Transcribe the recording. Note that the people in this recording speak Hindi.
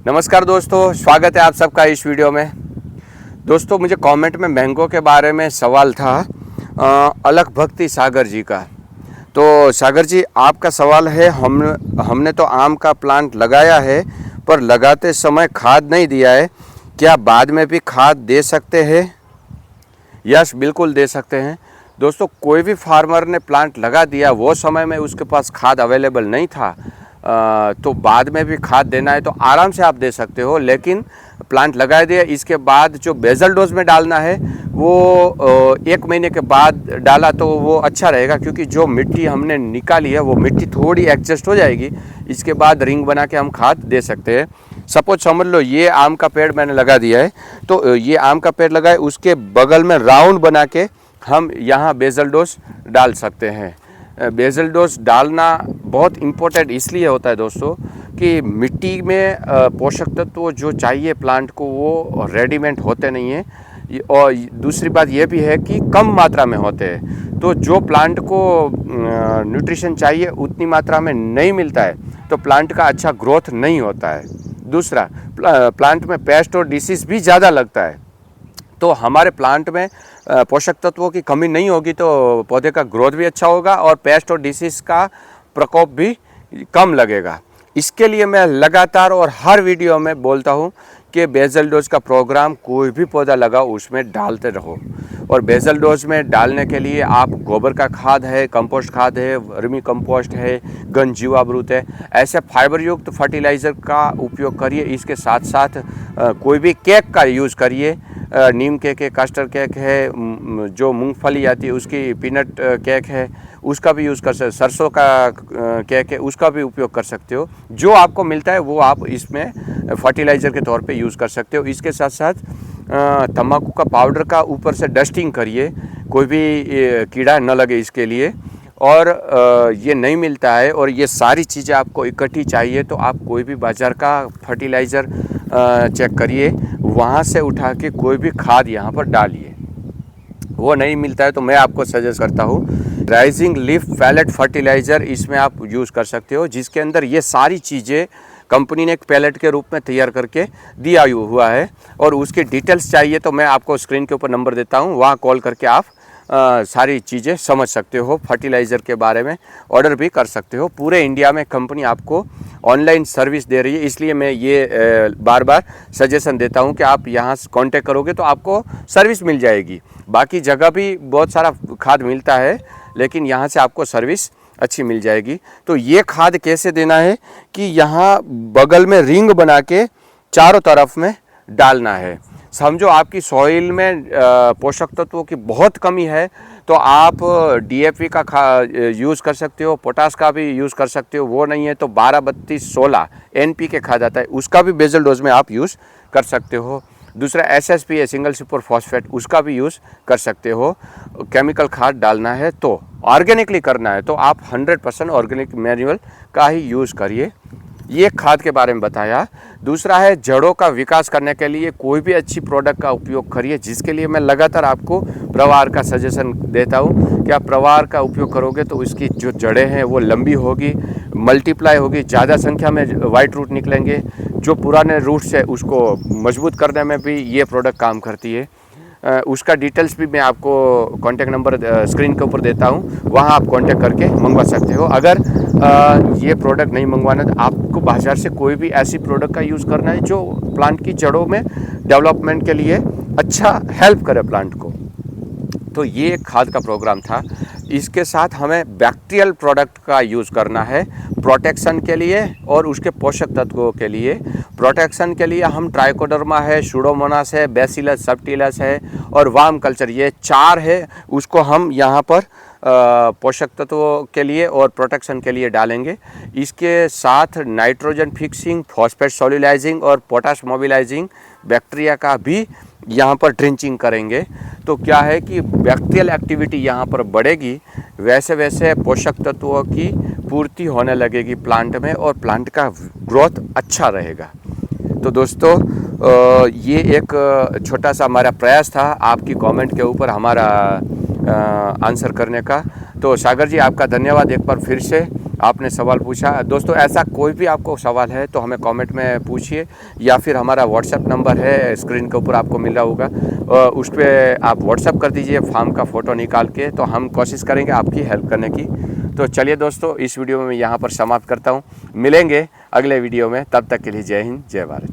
नमस्कार दोस्तों, स्वागत है आप सबका इस वीडियो में। दोस्तों, मुझे कमेंट में मैंगो के बारे में सवाल था अलख भक्ति सागर जी का। तो सागर जी, आपका सवाल है, हमने तो आम का प्लांट लगाया है पर लगाते समय खाद नहीं दिया है, क्या बाद में भी खाद दे सकते हैं? यस, बिल्कुल दे सकते हैं। दोस्तों, कोई भी फार्मर ने प्लांट लगा दिया, वो समय में उसके पास खाद अवेलेबल नहीं था, तो बाद में भी खाद देना है तो आराम से आप दे सकते हो। लेकिन प्लांट लगा दिया, इसके बाद जो बेसल डोज में डालना है वो 1 महीने के बाद डाला तो वो अच्छा रहेगा, क्योंकि जो मिट्टी हमने निकाली है वो मिट्टी थोड़ी एडजस्ट हो जाएगी। इसके बाद रिंग बना के हम खाद दे सकते हैं। सपोज समझ लो ये आम का पेड़ मैंने लगा दिया है, तो ये आम का पेड़ लगा है, उसके बगल में राउंड बना के हम यहाँ बेसल डोज डाल सकते हैं। बेसल डोज डालना बहुत इम्पोर्टेंट इसलिए होता है दोस्तों कि मिट्टी में पोषक तत्व जो चाहिए प्लांट को वो रेडीमेड होते नहीं हैं, और दूसरी बात ये भी है कि कम मात्रा में होते हैं। तो जो प्लांट को न्यूट्रिशन चाहिए उतनी मात्रा में नहीं मिलता है तो प्लांट का अच्छा ग्रोथ नहीं होता है। दूसरा, प्लांट में पेस्ट और डिसीज़ भी ज़्यादा लगता है। तो हमारे प्लांट में पोषक तत्वों की कमी नहीं होगी तो पौधे का ग्रोथ भी अच्छा होगा और पेस्ट और डिसीज़ का प्रकोप भी कम लगेगा। इसके लिए मैं लगातार और हर वीडियो में बोलता हूँ कि बेसल डोज का प्रोग्राम कोई भी पौधा लगाओ उसमें डालते रहो। और बेसल डोज में डालने के लिए आप गोबर का खाद है, कंपोस्ट खाद है, वर्मी कंपोस्ट है, घन जीवामृत है, ऐसे फाइबर युक्त फर्टिलाइज़र का उपयोग करिए। इसके साथ साथ कोई भी केक का यूज़ करिए। नीम केक है, कास्टर केक है, जो मूंगफली आती है उसकी पीनट केक है, उसका भी यूज़ कर सकते, सरसों का केक है उसका भी उपयोग कर सकते हो। जो आपको मिलता है वो आप इसमें फर्टिलाइज़र के तौर पे यूज़ कर सकते हो। इसके साथ साथ तंबाकू का पाउडर का ऊपर से डस्टिंग करिए, कोई भी कीड़ा न लगे इसके लिए। और ये नहीं मिलता है और ये सारी चीज़ें आपको इकट्ठी चाहिए तो आप कोई भी बाज़ार का फर्टिलाइज़र चेक करिए, वहाँ से उठा के कोई भी खाद यहाँ पर डालिए। वो नहीं मिलता है तो मैं आपको सजेस्ट करता हूँ राइजिंग लीफ पैलेट फर्टिलाइज़र, इसमें आप यूज़ कर सकते हो, जिसके अंदर ये सारी चीज़ें कंपनी ने एक पैलेट के रूप में तैयार करके दिया हुआ है। और उसकी डिटेल्स चाहिए तो मैं आपको स्क्रीन के ऊपर नंबर देता हूँ, वहाँ कॉल करके आप सारी चीज़ें समझ सकते हो, फर्टिलाइज़र के बारे में ऑर्डर भी कर सकते हो। पूरे इंडिया में कंपनी आपको ऑनलाइन सर्विस दे रही है, इसलिए मैं ये बार बार सजेशन देता हूँ कि आप यहाँ से कांटेक्ट करोगे तो आपको सर्विस मिल जाएगी। बाकी जगह भी बहुत सारा खाद मिलता है लेकिन यहाँ से आपको सर्विस अच्छी मिल जाएगी। तो ये खाद कैसे देना है कि यहाँ बगल में रिंग बना के चारों तरफ में डालना है। समझो आपकी सॉइल में पोषक तत्वों की बहुत कमी है तो आप डीएपी का यूज़ कर सकते हो, पोटास का भी यूज़ कर सकते हो। वो नहीं है तो 12-32-16 एनपीके खाद आता है, उसका भी बेसल डोज में आप यूज़ कर सकते हो। दूसरा एसएसपी है, सिंगल सुपर फॉस्फेट, उसका भी यूज़ कर सकते हो। केमिकल खाद डालना है तो ऑर्गेनिकली करना है तो आप 100% ऑर्गेनिक मैन्युअल का ही यूज़ करिए। ये खाद के बारे में बताया। दूसरा है जड़ों का विकास करने के लिए कोई भी अच्छी प्रोडक्ट का उपयोग करिए, जिसके लिए मैं लगातार आपको प्रवार का सजेशन देता हूँ कि आप प्रवार का उपयोग करोगे तो इसकी जो जड़ें हैं वो लंबी होगी, मल्टीप्लाई होगी, ज़्यादा संख्या में वाइट रूट निकलेंगे। जो पुराने रूट्स है उसको मजबूत करने में भी ये प्रोडक्ट काम करती है। उसका डिटेल्स भी मैं आपको कॉन्टैक्ट नंबर स्क्रीन के ऊपर देता हूँ, वहाँ आप कॉन्टैक्ट करके मंगवा सकते हो। अगर ये प्रोडक्ट नहीं मंगवाना तो आपको बाज़ार से कोई भी ऐसी प्रोडक्ट का यूज़ करना है जो प्लांट की जड़ों में डेवलपमेंट के लिए अच्छा हेल्प करे प्लांट को। तो ये खाद का प्रोग्राम था। इसके साथ हमें बैक्टीरियल प्रोडक्ट का यूज़ करना है प्रोटेक्शन के लिए और उसके पोषक तत्वों के लिए। प्रोटेक्शन के लिए हम ट्राइकोडर्मा है, सूडोमोनास है, बैसिलस सबटिलस है और वार्म कल्चर, ये 4 है, उसको हम यहाँ पर पोषक तत्वों के लिए और प्रोटेक्शन के लिए डालेंगे। इसके साथ नाइट्रोजन फिक्सिंग, फॉस्फेट सोल्यूलाइजिंग और पोटाश मोबिलाइजिंग बैक्टीरिया का भी यहाँ पर ड्रिंचिंग करेंगे। तो क्या है कि बैक्टीरियल एक्टिविटी यहाँ पर बढ़ेगी, वैसे वैसे पोषक तत्वों की पूर्ति होने लगेगी प्लांट में और प्लांट का ग्रोथ अच्छा रहेगा। तो दोस्तों, ये एक छोटा सा हमारा प्रयास था आपकी कमेंट के ऊपर हमारा आंसर करने का। तो सागर जी, आपका धन्यवाद एक बार फिर से। आपने सवाल पूछा। दोस्तों ऐसा कोई भी आपको सवाल है तो हमें कमेंट में पूछिए, या फिर हमारा व्हाट्सएप नंबर है स्क्रीन के ऊपर आपको मिल रहा होगा, उस पर आप व्हाट्सएप कर दीजिए फार्म का फ़ोटो निकाल के, तो हम कोशिश करेंगे आपकी हेल्प करने की। तो चलिए दोस्तों, इस वीडियो में मैं यहाँ पर समाप्त करता हूँ। मिलेंगे अगले वीडियो में, तब तक के लिए जय हिंद, जय भारत।